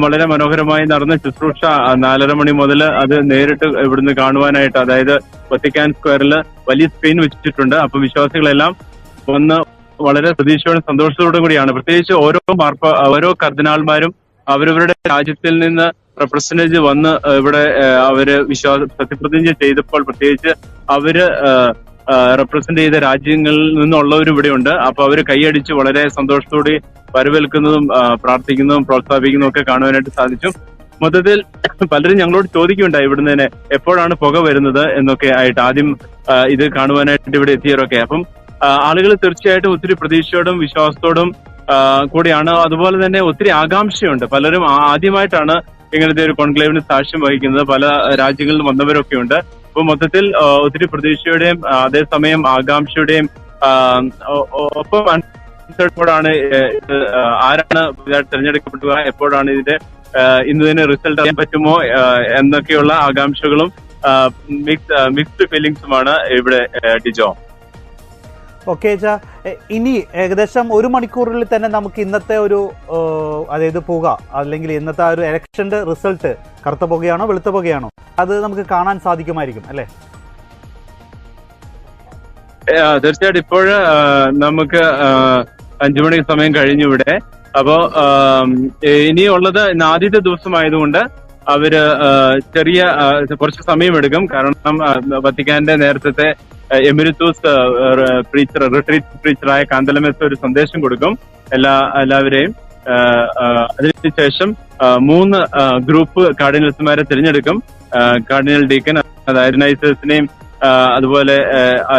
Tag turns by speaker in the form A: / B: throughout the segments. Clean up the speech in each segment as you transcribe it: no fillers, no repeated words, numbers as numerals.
A: വളരെ മനോഹരമായി നടന്ന ശുശ്രൂഷ 4:30 മണി മുതൽ അത് നേരിട്ട് ഇവിടുന്ന് കാണുവാനായിട്ട്, അതായത് വത്തിക്കാൻ സ്ക്വയറിൽ വലിയ സ്ക്രീൻ വെച്ചിട്ടുണ്ട്. അപ്പൊ വിശ്വാസികളെല്ലാം ഒന്ന് വളരെ പ്രതീക്ഷയോടും സന്തോഷത്തോടും കൂടിയാണ്. പ്രത്യേകിച്ച് ഓരോ കർദിനാൾമാരും അവരവരുടെ രാജ്യത്തിൽ നിന്ന് റെപ്രസെന്റേറ്റീവ് വന്ന് ഇവിടെ അവര് സത്യപ്രതിജ്ഞ ചെയ്തപ്പോൾ, പ്രത്യേകിച്ച് അവര് റെപ്രസെന്റ് ചെയ്ത രാജ്യങ്ങളിൽ നിന്നുള്ളവരും ഇവിടെയുണ്ട്. അപ്പൊ അവര് കൈയടിച്ച് വളരെ സന്തോഷത്തോടെ വരവേൽക്കുന്നതും പ്രാർത്ഥിക്കുന്നതും പ്രോത്സാഹിപ്പിക്കുന്നതും ഒക്കെ കാണുവാനായിട്ട് സാധിച്ചു. മൊത്തത്തിൽ പലരും ഞങ്ങളോട് ചോദിക്കുകയുണ്ടായി ഇവിടുന്ന് തന്നെ എപ്പോഴാണ് പുക വരുന്നത് എന്നൊക്കെ ആയിട്ട്, ആദ്യം ഇത് കാണുവാനായിട്ട് ഇവിടെ എത്തിയവരൊക്കെ. അപ്പം ആളുകൾ തീർച്ചയായിട്ടും ഒത്തിരി പ്രതീക്ഷയോടും വിശ്വാസത്തോടും കൂടിയാണ്. അതുപോലെ തന്നെ ഒത്തിരി ആകാംക്ഷയുണ്ട്. പലരും ആദ്യമായിട്ടാണ് ഇങ്ങനത്തെ ഒരു കോൺക്ലേവിന് സാക്ഷ്യം വഹിക്കുന്നത്. പല രാജ്യങ്ങളിൽ വന്നവരൊക്കെ ഉണ്ട്. അപ്പൊ മൊത്തത്തിൽ ഒത്തിരി പ്രതീക്ഷയുടെയും അതേസമയം ആകാംക്ഷയുടെയും ഒപ്പം ാണ് ആരാണ് തിരഞ്ഞെടുക്കപ്പെടുക, എപ്പോഴാണ് ഇതിന്റെ ഇന്ന് തന്നെ റിസൾട്ട് അറിയാൻ പറ്റുമോ എന്നൊക്കെയുള്ള ആകാംക്ഷകളും മിക്സ്ഡ് ഫീലിംഗ്സുമാണ് ഇവിടെ ഡിജോ.
B: ഓക്കെ ചാ, ഇനി ഏകദേശം 1 മണിക്കൂറിൽ തന്നെ നമുക്ക് ഇന്നത്തെ ഒരു അതായത് പുക അല്ലെങ്കിൽ ഇന്നത്തെ ഒരു ഇലക്ഷന്റെ റിസൾട്ട് കറുത്ത പുകയാണോ വെളുത്ത പുകയാണോ അത് നമുക്ക് കാണാൻ സാധിക്കുമായിരിക്കും അല്ലെ?
A: തീർച്ചയായിട്ടും ഇപ്പോൾ നമുക്ക് 5 മണി സമയം കഴിഞ്ഞു ഇവിടെ. അപ്പോ ഇനിയുള്ളത് ഇന്ന് ആദ്യത്തെ ദിവസമായതുകൊണ്ട് അവര് കുറച്ച് സമയമെടുക്കും. കാരണം വത്തിക്കാന്റെ നേരത്തെ എമിരിറ്റൂസ് റിട്രീറ്റ് പ്രീച്ചറായ കാന്തലമെസ് ഒരു സന്ദേശം കൊടുക്കും എല്ലാവരെയും. അതിനുശേഷം 3 ഗ്രൂപ്പ് കാർഡിനൽസ്മാരെ തിരഞ്ഞെടുക്കും. കാർഡിനൽ ഡീക്കൻ, അതായത് നൈസേഴ്സിനെയും അതുപോലെ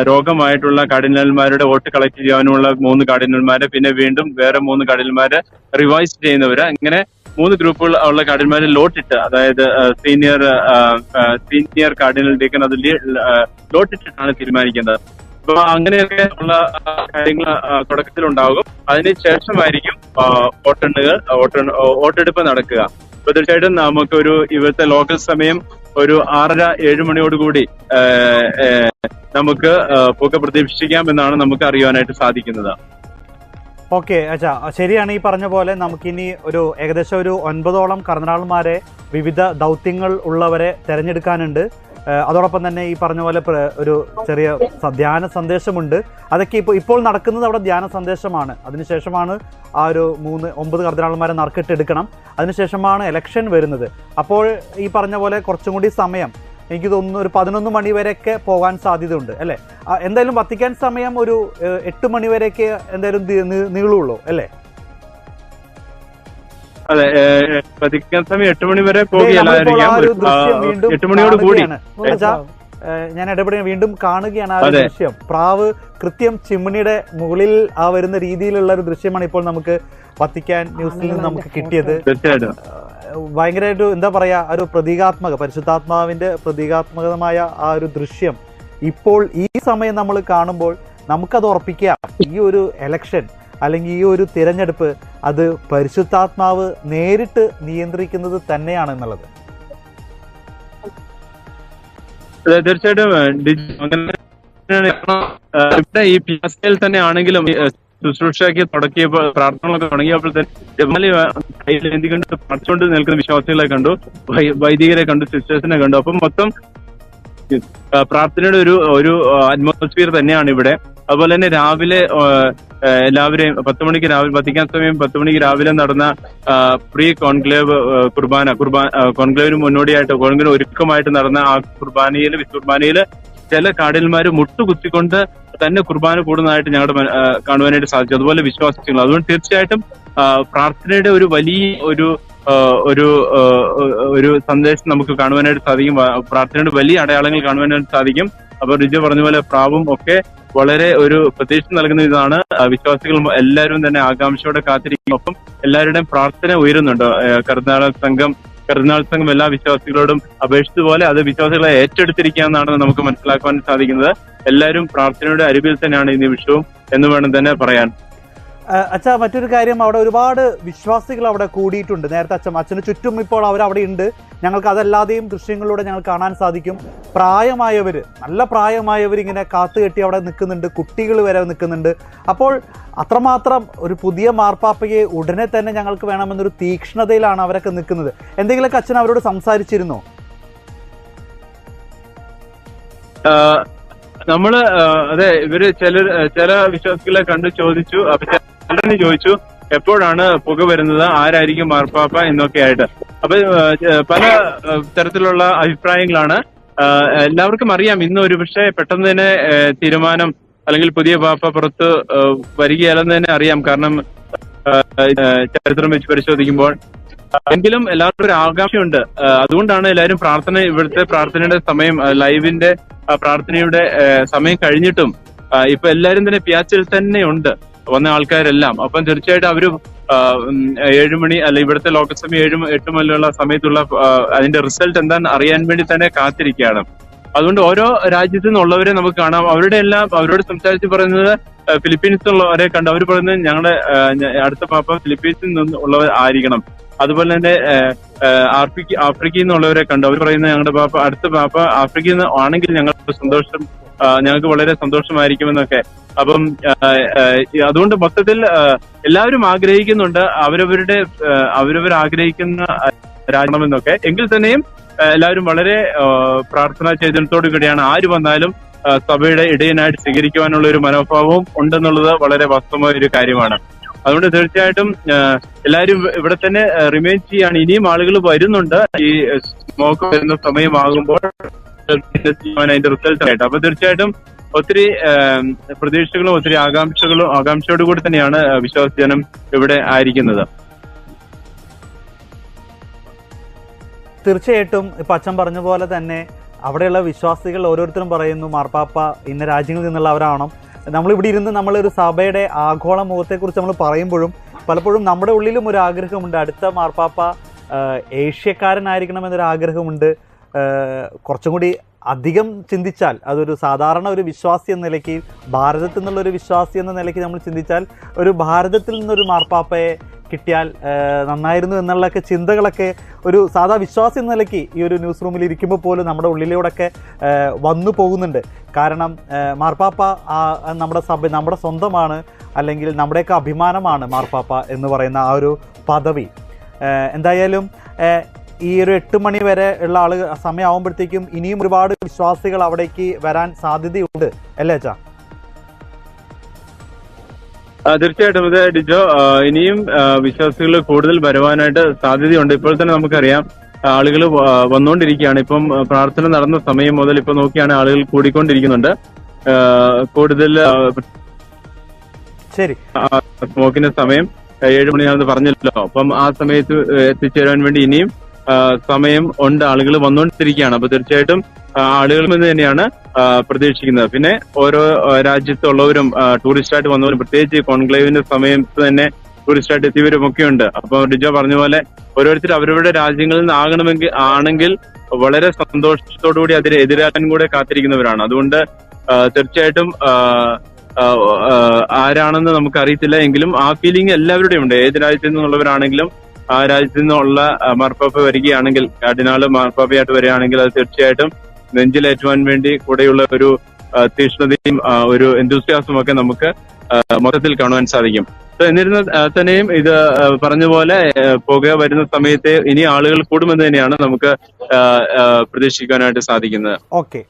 A: രോഗമായിട്ടുള്ള കാർഡിനൽമാരുടെ വോട്ട് കളക്ട് ചെയ്യാനുള്ള 3 കാർഡിനൽമാരെ, പിന്നെ വീണ്ടും വേറെ 3 കാർഡിനൽമാരെ റിവൈസ് ചെയ്യുന്നവര്, ഇങ്ങനെ 3 ഗ്രൂപ്പുകൾ ഉള്ള കാർഡിനൽമാരെ ലോട്ടിട്ട്, അതായത് സീനിയർ കാർഡിനൽ ഡീക്കൻ അത് ലോട്ടിട്ടിട്ടാണ് തീരുമാനിക്കുന്നത്. അപ്പൊ അങ്ങനെയൊക്കെ ഉള്ള കാര്യങ്ങൾ തുടക്കത്തിലുണ്ടാകും. അതിനുശേഷമായിരിക്കും വോട്ടെടുപ്പ് നടക്കുക. അപ്പൊ തീർച്ചയായിട്ടും ഇവിടുത്തെ ലോക്കൽ സമയം ഒരു 6:30-7 മണിയോടുകൂടി നമുക്ക് പുക പ്രതീക്ഷിക്കാം എന്നാണ് നമുക്ക് അറിയാനായിട്ട് സാധിക്കുന്നത്.
B: ഓക്കെ അച്ഛാ, ശരിയാണ് ഈ പറഞ്ഞ പോലെ നമുക്കിനി ഏകദേശം ഒരു 9ഓളം കർദിനാൾമാരെ വിവിധ ദൗത്യങ്ങൾ ഉള്ളവരെ തെരഞ്ഞെടുക്കാനുണ്ട്. അതോടൊപ്പം തന്നെ ഈ പറഞ്ഞ പോലെ ഒരു ചെറിയ ധ്യാന സന്ദേശമുണ്ട്. അതൊക്കെ ഇപ്പോൾ നടക്കുന്നത് അവിടെ ധ്യാന സന്ദേശമാണ്. അതിനുശേഷമാണ് ആ ഒരു 9 കർദിനാൾമാരെ നറുക്കിട്ടെടുക്കണം. അതിനുശേഷമാണ് ഇലക്ഷൻ വരുന്നത്. അപ്പോൾ ഈ പറഞ്ഞ പോലെ കുറച്ചും കൂടി സമയം, എനിക്ക് തോന്നുന്നു ഒരു 11 മണി വരെയൊക്കെ പോകാൻ സാധ്യതയുണ്ട് അല്ലേ? എന്തായാലും വത്തിക്കാൻ സമയം ഒരു 8 മണി വരെയൊക്കെ എന്തായാലും നീളുള്ളൂ അല്ലേ?
A: അതെ, വത്തിക്കാൻ സമയം 8 മണി വരെ പോകുകയല്ലായിരിക്കാം. 8 മണിയോട് കൂടി
B: ഞാൻ ഇടപെടുന്ന വീണ്ടും കാണുകയാണ് ആ ഒരു ദൃശ്യം. പ്രാവ് കൃത്യം ചിമ്മിണിയുടെ മുകളിൽ വരുന്ന രീതിയിലുള്ള ഒരു ദൃശ്യമാണ് ഇപ്പോൾ നമുക്ക് വത്തിക്കാൻ ന്യൂസിൽ നിന്ന് നമുക്ക് കിട്ടിയത്. ഭയങ്കരമായിട്ട് എന്താ പറയാ, ഒരു പരിശുദ്ധാത്മാവിന്റെ പ്രതീകാത്മകമായ ആ ഒരു ദൃശ്യം ഇപ്പോൾ ഈ സമയം നമ്മൾ കാണുമ്പോൾ നമുക്കത് ഉറപ്പിക്കാം, ഈ ഒരു എലക്ഷൻ അല്ലെങ്കിൽ ഈ ഒരു തിരഞ്ഞെടുപ്പ് അത് പരിശുദ്ധാത്മാവ് നേരിട്ട് നിയന്ത്രിക്കുന്നത് തന്നെയാണെന്നുള്ളത്.
A: തീർച്ചയായിട്ടും ഇവിടെ ഈ പിയാസയിൽ തന്നെ ആണെങ്കിലും ശുശ്രൂഷയ്ക്ക് തുടക്കിയപ്പോൾ, പ്രാർത്ഥനകളൊക്കെ തുടങ്ങിയപ്പോൾ തന്നെ കയ്യിലേന്തി കണ്ട് പഠിച്ചുകൊണ്ട് നിൽക്കുന്ന വിശ്വാസികളെ കണ്ടു, വൈദികരെ കണ്ടു, സിസ്റ്റേഴ്സിനെ കണ്ടു. അപ്പം മൊത്തം പ്രാർത്ഥനയുടെ ഒരു അറ്റ്മോസ്ഫിയർ തന്നെയാണ് ഇവിടെ. അതുപോലെ തന്നെ രാവിലെ എല്ലാവരെയും 10 മണിക്ക് വത്തിക്കാൻ സമയം 10 മണിക്ക് രാവിലെ നടന്ന പ്രീ കോൺക്ലേവ് കോൺക്ലേവിന് മുന്നോടിയായിട്ട്, കോൺക്ലേവിന് ഒരുക്കമായിട്ട് നടന്ന ആ വിശുർബാനയില് ചില കാർഡിനൽമാര് മുട്ടുകുത്തിക്കൊണ്ട് തന്നെ കുർബാന കൂടുന്നതായിട്ട് ഞങ്ങളുടെ കാണുവാനായിട്ട് സാധിച്ചു. അതുപോലെ വിശ്വാസികൾ. അതുകൊണ്ട് തീർച്ചയായിട്ടും പ്രാർത്ഥനയുടെ ഒരു വലിയ ഒരു സന്ദേശം നമുക്ക് കാണുവാനായിട്ട് സാധിക്കും. പ്രാർത്ഥനയുടെ വലിയ അടയാളങ്ങൾ കാണുവാനായിട്ട് സാധിക്കും. അപ്പൊ റിജു പറഞ്ഞ പോലെ പ്രാവും ഒക്കെ വളരെ ഒരു പ്രതീക്ഷ നൽകുന്ന ഇതാണ്. വിശ്വാസികൾ എല്ലാവരും തന്നെ ആകാംക്ഷയോടെ കാത്തിരിക്കും. ഒപ്പം എല്ലാവരുടെയും പ്രാർത്ഥന ഉയരുന്നുണ്ട്. കർദിനാൾ സംഘം എല്ലാ വിശ്വാസികളോടും അപേക്ഷിച്ചതുപോലെ അത് വിശ്വാസികളെ ഏറ്റെടുത്തിരിക്കാമെന്നാണ് നമുക്ക് മനസ്സിലാക്കുവാൻ സാധിക്കുന്നത്. എല്ലാവരും പ്രാർത്ഥനയുടെ അരികിൽ തന്നെയാണ് ഈ നിമിഷവും എന്ന് വേണം തന്നെ പറയാൻ.
B: അച്ഛാ, മറ്റൊരു കാര്യം, അവിടെ ഒരുപാട് വിശ്വാസികൾ അവിടെ കൂടിയിട്ടുണ്ട്. നേരത്തെ അച്ഛന് ചുറ്റും ഇപ്പോൾ അവരവിടെ ഉണ്ട്. ഞങ്ങൾക്ക് അതല്ലാതെയും ദൃശ്യങ്ങളിലൂടെ ഞങ്ങൾ കാണാൻ സാധിക്കും. പ്രായമായവർ, നല്ല പ്രായമായവർ ഇങ്ങനെ കാത്തുകെട്ടി അവിടെ നിൽക്കുന്നുണ്ട്, കുട്ടികൾ വരെ നിൽക്കുന്നുണ്ട്. അപ്പോൾ അത്രമാത്രം ഒരു പുതിയ മാർപ്പാപ്പയെ ഉടനെ തന്നെ ഞങ്ങൾക്ക് വേണമെന്നൊരു തീക്ഷ്ണതയിലാണ് അവരൊക്കെ നിൽക്കുന്നത്. എന്തെങ്കിലുമൊക്കെ അച്ഛൻ അവരോട് സംസാരിച്ചിരുന്നോ?
A: നമ്മള് അതെ, ഇവര് ചില വിശ്വാസികളെ കണ്ട് ചോദിച്ചു. അപ്പൊ ചിലരിന് ചോദിച്ചു എപ്പോഴാണ് പുക വരുന്നത്, ആരായിരിക്കും മാർപ്പാപ്പ എന്നൊക്കെ ആയിട്ട്. അപ്പൊ പല തരത്തിലുള്ള അഭിപ്രായങ്ങളാണ്. എല്ലാവർക്കും അറിയാം ഇന്ന് ഒരു പക്ഷേ പെട്ടെന്ന് തന്നെ തീരുമാനം അല്ലെങ്കിൽ പുതിയ പാപ്പ പുറത്ത് വരികയല്ലെന്ന് തന്നെ അറിയാം. കാരണം ചരിത്രം വെച്ച് പരിശോധിക്കുമ്പോൾ എങ്കിലും എല്ലാവർക്കും ഒരു ആകാംക്ഷയുണ്ട്. അതുകൊണ്ടാണ് എല്ലാവരും ഇവിടുത്തെ പ്രാർത്ഥനയുടെ സമയം, ലൈവിന്റെ പ്രാർത്ഥനയുടെ സമയം കഴിഞ്ഞിട്ടും ഇപ്പൊ എല്ലാവരും തന്നെ പിയാച്ചിൽ തന്നെ ഉണ്ട് വന്ന ആൾക്കാരെല്ലാം. അപ്പം തീർച്ചയായിട്ടും അവര് 7 മണി അല്ല ഇവിടുത്തെ ലോക്കൽ സമയം 7-8 മണിയുള്ള സമയത്തുള്ള അതിന്റെ റിസൾട്ട് എന്താണെന്ന് അറിയാൻ വേണ്ടി തന്നെ കാത്തിരിക്കുകയാണ്. അതുകൊണ്ട് ഓരോ രാജ്യത്തു നിന്നുള്ളവരെ നമുക്ക് കാണാം. അവരോട് സംസാരിച്ച് പറയുന്നത് ഫിലിപ്പീൻസിലുള്ളവരെ കണ്ട് അവർ പറയുന്നത് ഞങ്ങളുടെ അടുത്ത പാപ്പ ഫിലിപ്പീൻസിൽ നിന്നുള്ളവർ ആയിരിക്കണം. അതുപോലെ തന്നെ ആഫ്രിക്കയിൽ നിന്നുള്ളവരെ കണ്ട് അവർ പറയുന്നത് ഞങ്ങളുടെ അടുത്ത പാപ്പ ആഫ്രിക്കയിൽ നിന്ന് ആണെങ്കിൽ ഞങ്ങൾക്ക് വളരെ സന്തോഷമായിരിക്കുമെന്നൊക്കെ. അപ്പം അതുകൊണ്ട് മൊത്തത്തിൽ എല്ലാവരും ആഗ്രഹിക്കുന്നുണ്ട് അവരവർ ആഗ്രഹിക്കുന്ന രാജ്യമെന്നൊക്കെ. എങ്കിൽ തന്നെയും എല്ലാവരും വളരെ പ്രാർത്ഥനാ ചൈതന്യത്തോടു കൂടിയാണ് ആര് വന്നാലും സഭയുടെ ഇടയനായിട്ട് സ്വീകരിക്കുവാനുള്ള ഒരു മനോഭാവവും ഉണ്ടെന്നുള്ളത് വളരെ വാസ്തവമായ ഒരു കാര്യമാണ്. അതുകൊണ്ട് തീർച്ചയായിട്ടും എല്ലാവരും ഇവിടെ തന്നെ റിമെയിൻ ചെയ്യാണ്. ഇനിയും ആളുകൾ വരുന്നുണ്ട് ഈ സ്മോക്ക് വരുന്ന സമയമാകുമ്പോൾ അതിന്റെ റിസൾട്ട് ആയിട്ട്. അപ്പൊ തീർച്ചയായിട്ടും ഒത്തിരി പ്രതീക്ഷകളും ഒത്തിരി ആകാംക്ഷയോടുകൂടി തന്നെയാണ് വിശ്വാസജനം ഇവിടെ ആയിരിക്കുന്നത്.
B: തീർച്ചയായിട്ടും ഇപ്പം അച്ഛൻ പറഞ്ഞ പോലെ തന്നെ അവിടെയുള്ള വിശ്വാസികൾ ഓരോരുത്തരും പറയുന്നു മാർപ്പാപ്പ ഇന്ന രാജ്യങ്ങളിൽ നിന്നുള്ളവരാണോ. നമ്മളിവിടെ ഇരുന്ന് നമ്മളൊരു സഭയുടെ ആഗോള മുഖത്തെക്കുറിച്ച് നമ്മൾ പറയുമ്പോഴും പലപ്പോഴും നമ്മുടെ ഉള്ളിലും ഒരു ആഗ്രഹമുണ്ട്, അടുത്ത മാർപ്പാപ്പ ഏഷ്യക്കാരനായിരിക്കണമെന്നൊരു ആഗ്രഹമുണ്ട്. കുറച്ചും കൂടി അധികം ചിന്തിച്ചാൽ അതൊരു സാധാരണ ഒരു വിശ്വാസി എന്ന നിലയ്ക്ക്, ഭാരതത്തിൽ നിന്നുള്ളൊരു വിശ്വാസി എന്ന നിലയ്ക്ക് നമ്മൾ ചിന്തിച്ചാൽ ഒരു ഭാരതത്തിൽ നിന്നൊരു മാർപ്പാപ്പയെ കിട്ടിയാൽ നന്നായിരുന്നു എന്നുള്ളൊക്കെ ചിന്തകളൊക്കെ ഒരു സാധാ വിശ്വാസി എന്ന നിലയ്ക്ക് ഈ ഒരു ന്യൂസ് റൂമിൽ ഇരിക്കുമ്പോൾ പോലും നമ്മുടെ ഉള്ളിലൂടെയൊക്കെ വന്നു പോകുന്നുണ്ട്. കാരണം മാർപ്പാപ്പ നമ്മുടെ സ്വന്തമാണ്, അല്ലെങ്കിൽ നമ്മുടെയൊക്കെ അഭിമാനമാണ് മാർപ്പാപ്പ എന്ന് പറയുന്ന ആ ഒരു പദവി. എന്തായാലും ഈ ഒരു 8 മണി വരെ ഉള്ള സമയമാകുമ്പോഴത്തേക്കും ഇനിയും ഒരുപാട് വിശ്വാസികൾ അവിടേക്ക് വരാൻ സാധ്യതയുണ്ട് അല്ലേ അച്ഛാ?
A: തീർച്ചയായിട്ടും അതെ ഡിജോ, ഇനിയും വിശ്വാസികൾ കൂടുതൽ വരുവാനായിട്ട് സാധ്യതയുണ്ട്. ഇപ്പോൾ തന്നെ നമുക്കറിയാം ആളുകൾ വന്നുകൊണ്ടിരിക്കുകയാണ്. ഇപ്പം പ്രാർത്ഥന നടന്ന സമയം മുതൽ ഇപ്പൊ നോക്കിയാണ് ആളുകൾ കൂടിക്കൊണ്ടിരിക്കുന്നുണ്ട്. കൂടുതൽ
B: ശരി,
A: സ്മോക്കിന്റെ സമയം 7 മണിയാണെന്ന് പറഞ്ഞല്ലോ. അപ്പം ആ സമയത്ത് എത്തിച്ചേരാൻ വേണ്ടി ഇനിയും സമയം ഉണ്ട്. ആളുകൾ വന്നുകൊണ്ടിരിക്കുകയാണ്. അപ്പൊ തീർച്ചയായിട്ടും ആളുകളിൽ നിന്ന് തന്നെയാണ് പ്രതീക്ഷിക്കുന്നത്. പിന്നെ ഓരോ രാജ്യത്തുള്ളവരും ടൂറിസ്റ്റായിട്ട് വന്നവരും, പ്രത്യേകിച്ച് കോൺക്ലേവിന്റെ സമയത്ത് തന്നെ ടൂറിസ്റ്റായിട്ട് എത്തിയവരും ഒക്കെ ഉണ്ട്. അപ്പൊ ഡിജോ പറഞ്ഞ പോലെ ഓരോരുത്തർ അവരവരുടെ രാജ്യങ്ങളിൽ നിന്ന് ആണെങ്കിൽ വളരെ സന്തോഷത്തോടുകൂടി അതിനെ എതിരാക്കാൻ കൂടെ കാത്തിരിക്കുന്നവരാണ്. അതുകൊണ്ട് തീർച്ചയായിട്ടും ആരാണെന്ന് നമുക്ക് അറിയത്തില്ല, എങ്കിലും ആ ഫീലിംഗ് എല്ലാവരുടെയും ഉണ്ട്. ഏത് രാജ്യത്തു നിന്നുള്ളവരാണെങ്കിലും ആ രാജ്യത്തു നിന്നുള്ള മാർപ്പാപ്പ വരികയാണെങ്കിൽ, കാർഡിനാള് മാർപ്പാപ്പയായിട്ട് വരികയാണെങ്കിൽ അത് തീർച്ചയായിട്ടും നെഞ്ചിലേറ്റുവാൻ വേണ്ടി കൂടെയുള്ള ഒരു തീക്ഷ്ണതയും ഒരു എന്തൂസിയാസവും ഒക്കെ നമുക്ക് മൊത്തത്തിൽ കാണുവാൻ സാധിക്കും. എന്നിരുന്ന തന്നെയും ഇത് പറഞ്ഞ പോലെ പുക വരുന്ന സമയത്ത് ഇനി ആളുകൾ കൂടുമെന്ന് തന്നെയാണ് നമുക്ക് പ്രതീക്ഷിക്കാനായിട്ട് സാധിക്കുന്നത്.
B: ഓക്കെ.